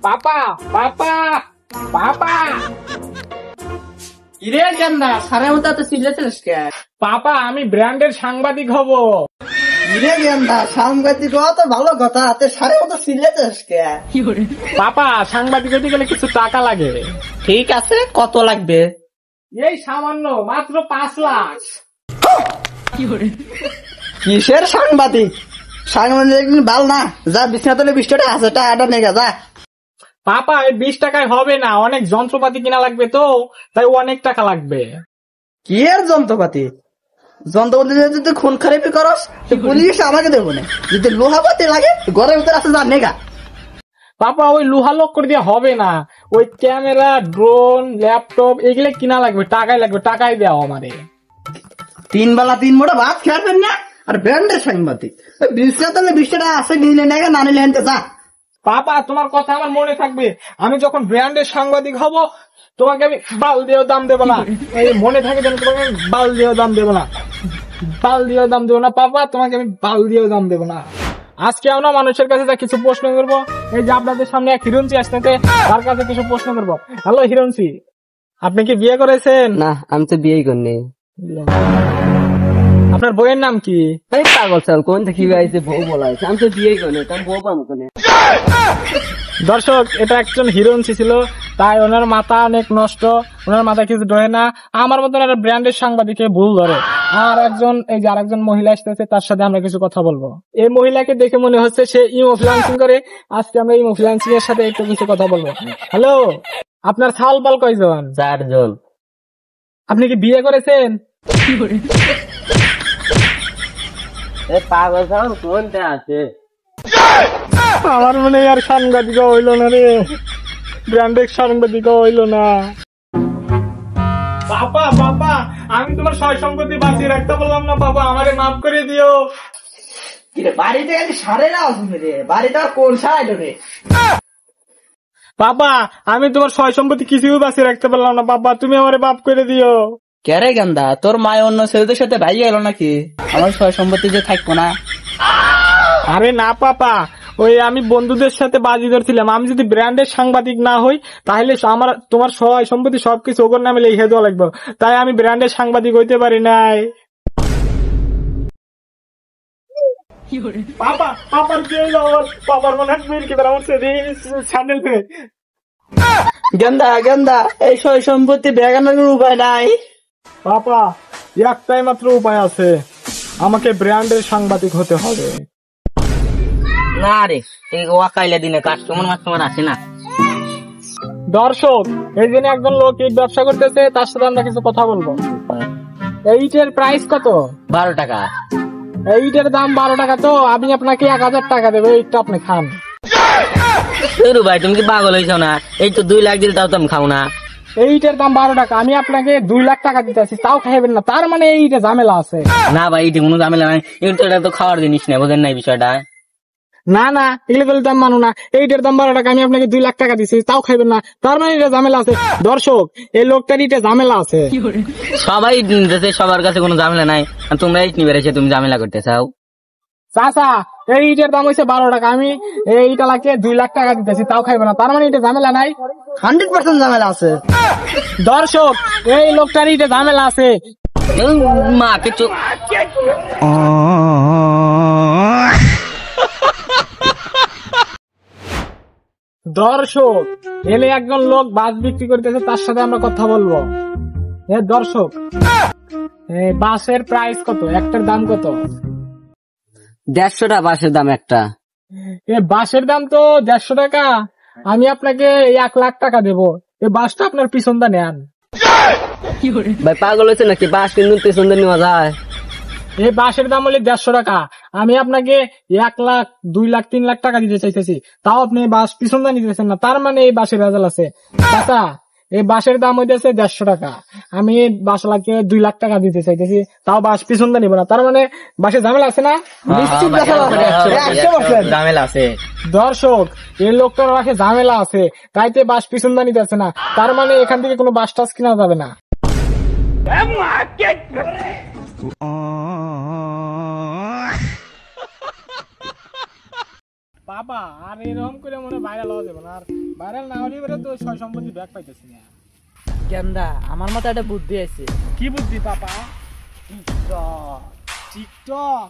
পাপা পাপা পাপা কিরে গেন্দা সারা মতো তো চিল্লাছিস কে? পাপা আমি ব্র্যান্ডের সাংবাদিক হব। কিরে গেন্দা সাংবাদিক হওয়া তো ভালো কথা, তে সারা মতো চিল্লাছিস কে? পাপা সাংবাদিক হতে গেলে কিছু টাকা লাগে। ঠিক আছে, কত লাগবে? এই সামান্য মাত্র 5 লাখ। কিসের সাংবাদিক? সাংবাদিক বাল না, যা বিছনা তলে 20 টাকা আছে, টাকাটা নেগা যা। পাপা এই 20 টাকায় হবে না, অনেক যন্ত্রপাতি কিনা লাগবে তো, তাই অনেক টাকা লাগবে। কি এর যন্ত্রপাতি? যন্ত্রপাতি যদি তুই খুন খারাপি করস, পুলিশ আমাকে দেবো না। যদি লোহাপাতি লাগে ঘরের ভিতরে আছে, যা নেগা। পাপা ওই লোহা লোক করে দিয়ে হবে না, ওই ক্যামেরা, ড্রোন, ল্যাপটপ এগুলো কিনা লাগবে, টাকাই লাগবে, টাকাই দেওয়া আমারে। 3 বেলা 3 মোটা ভাত খাবেন না, আর ব্র্যান্ডের সাংবাদিক বিছনা তলে 20 টাকা আছে, নিলে নেগা, না নিলে হেনতে যা। পাপা তোমার কথা আমার মনে থাকবে, আমি যখন ব্র্যান্ডের সাংবাদিক হব তোমাকে আমি বাল দিয়েও দাম দেবো না। এই মনে থাকে যেন তোমাকে আমি বাল দিয়েও দাম দেবো না, বাল দিয়েও দাম দেবো না পাপা, তোমাকে আমি বাল দিয়েও দাম দেবো না। আজকে আমরা মানুষের কাছে যা কিছু প্রশ্ন করবো, এই যে আপনাদের সামনে এক হিরণসি আসতেছে, তার কাছে কিছু প্রশ্ন করবো। হ্যালো হিরণসি, আপনি কি বিয়ে করেছেন? না, আমি তো বিয়েই করিনি। আপনার বইয়ের নাম কি? এই পাগল ছাগল, কোন থেকে আইছে বউ বলা হয়েছে? আমি তো বিয়েই করিনি, তার বউ পাবো কোনে? দর্শক, এটা একজন হিরণসি ছিল, তাই ওনার মাথা অনেক নষ্ট, ওনার মাথা কিছু ধরে না। আমার মতন একটা ব্র্যান্ডের সাংবাদিকে ভুল ধরে। আর একজন এই যে আরেকজন মহিলা আসতেছে, তার সাথে আমরা কিছু কথা বলবো। এই মহিলাকে দেখে মনে হচ্ছে সে ইনফ্লুয়েন্সিং করে। আজকে আমরা ইনফ্লুয়েন্সিং এর সাথে একটু কিছু কথা বলবো। হ্যালো, আপনার ছাল পাল কয়জন? 4 জন। আপনি কি বিয়ে করেছেন? এই পাগল ছাগল কোনটা আছে? আমার মনে হয় আর সাংবাদিক হইলো না রে, ব্র্যান্ডের সাংবাদিক হইলো না। বাবা বাবা, আমি তোমার সয় সম্পত্তি বাঁচিয়ে রাখতে বললাম না বাবা, আমারে মাফ করে দিও। বাড়িতে গেলে সারে না রে, বাড়িতে কোন সাইড রে? বাবা আমি তোমার সয় সম্পত্তি কিছুই বাঁচিয়ে রাখতে পারলাম না বাবা, তুমি আমারে মাফ করে দিও। কেরে গেন্দা, তোর মায় অন্য ছেলেদের সাথে ভাই গেল নাকি? আমার সয় সম্পত্তি যে থাকবো না? আরে না পাপা, ওই আমি বন্ধুদের সাথে বাজি ধরছিলাম, আমি যদি ব্র্যান্ডের সাংবাদিক না হই তাহলে আমার তোমার সয় সম্পত্তি সবকিছু ওর নামে লিখে দেওয়া লাগবে, তাই আমি ব্র্যান্ডের সাংবাদিক হইতে পারি নাই। পাপা পাপার কি হইলো? পাপার মনে হয় মিল কি আমার স্যান্ডেল পে। গেন্দা গেন্দা, এই সয় সম্পত্তি বেগানোর উপায় নাই। পাপা একটাই মাত্র উপায় আছে, আমাকে ব্র্যান্ডের সাংবাদিক হতে হবে। না রে, এই ওয়াকাইলা দিনে কাস্টমার আসে না। দর্শক, এই দিনে একজন লোক ইট ব্যবসা করতেছে, তার সাথে আমরা কিছু কথা বলবো। এই ইটের প্রাইস কত? 12 টাকা। এই ইটের দাম 12 টাকা, তো আমি আপনাকে 1000 টাকা দেবো, ইটটা আপনি খান। ভাই তুমি কি পাগল হয়েছ না? এই তো 2 লাখ দিলে তাও তো আমি খাও না। এই ইটের দাম 12 টাকা, আমি আপনাকে 2 লাখ টাকা দিতে আছি, তাও খাইবেন না, তার মানে এই ইটে ঝামেলা আছে। না ভাই, এটি কোনো ঝামেলা নাই, এটা তো খাওয়ার জিনিস না, বোঝেন নাই বিষয়টা? না না, এগুলো বলে দাম মানো না, এইটার দাম 12 টাকা, আমি আপনাকে 2 লাখ টাকা দিচ্ছি, তাও খাইবেন না, তার মানে এটা ঝামেলা আছে। দর্শক, এই লোকটার ইটে ঝামেলা আছে। সবাই দেশে সবার কাছে কোনো ঝামেলা নাই, আর তোমরা ইট নিবে এসে তুমি ঝামেলা করতে চাও। চাচা, এই ইটের দাম হচ্ছে 12 টাকা, আমি এইটা লাগে 2 লাখ টাকা দিতেছি, তাও খাইবে না, তার মানে এটা ঝামেলা নাই। 100% ঝামেলা আছে। দর্শক, এই লোকটার ইটে ঝামেলা আছে। মা কিছু দর্শক, এলে একজন লোক বাস বিক্রি করতেছে, তার সাথে আমরা কথা বলবো। দর্শক, বাসের প্রাইস কত? একটার দাম কত? 150 টাকা বাসের দাম একটা। বাসের দাম তো 150 টাকা, আমি আপনাকে 1 লাখ টাকা দেবো, এই বাসটা আপনার পিছনটা নেন। ভাই পাগল হয়েছে নাকি? বাস কিন্তু পেছন দিয়ে নেওয়া যায়। এই বাসের দাম হলে 150 টাকা, আমি আপনাকে 1 লাখ 2 লাখ 3 লাখ টাকা দিতে চাইতেছি, তাও আপনি বাস পিছনটা নিতেছেন না, তার মানে এই বাসের রেজাল্ট আছে। চাচা, এই বাসের দাম হইতেছে 150 টাকা, আমি বাসলাকে 2 লাখ টাকা দিতে চাইতেছি, তাও বাস পিছনটা নিব না, তার মানে বাসে ঝামেলা আছে না? নিশ্চিত ঝামেলা আছে। দর্শক, এই লোকটার বাসে ঝামেলা আছে, তাইতে বাস পিছনটা নিতেছে না, তার মানে এখান থেকে কোনো বাস টাস কিনা যাবে না। পাবা, আর এরকম করে মনে ভাইরাল হওয়া যাবে না, আর ভাইরাল না হলে এবারে তো সয় সম্পত্তি ব্যাগ পাইতেছি না। কেন্দা আমার মাথায় একটা বুদ্ধি আছে। কি বুদ্ধি পাপা? টিকটক। টিকটক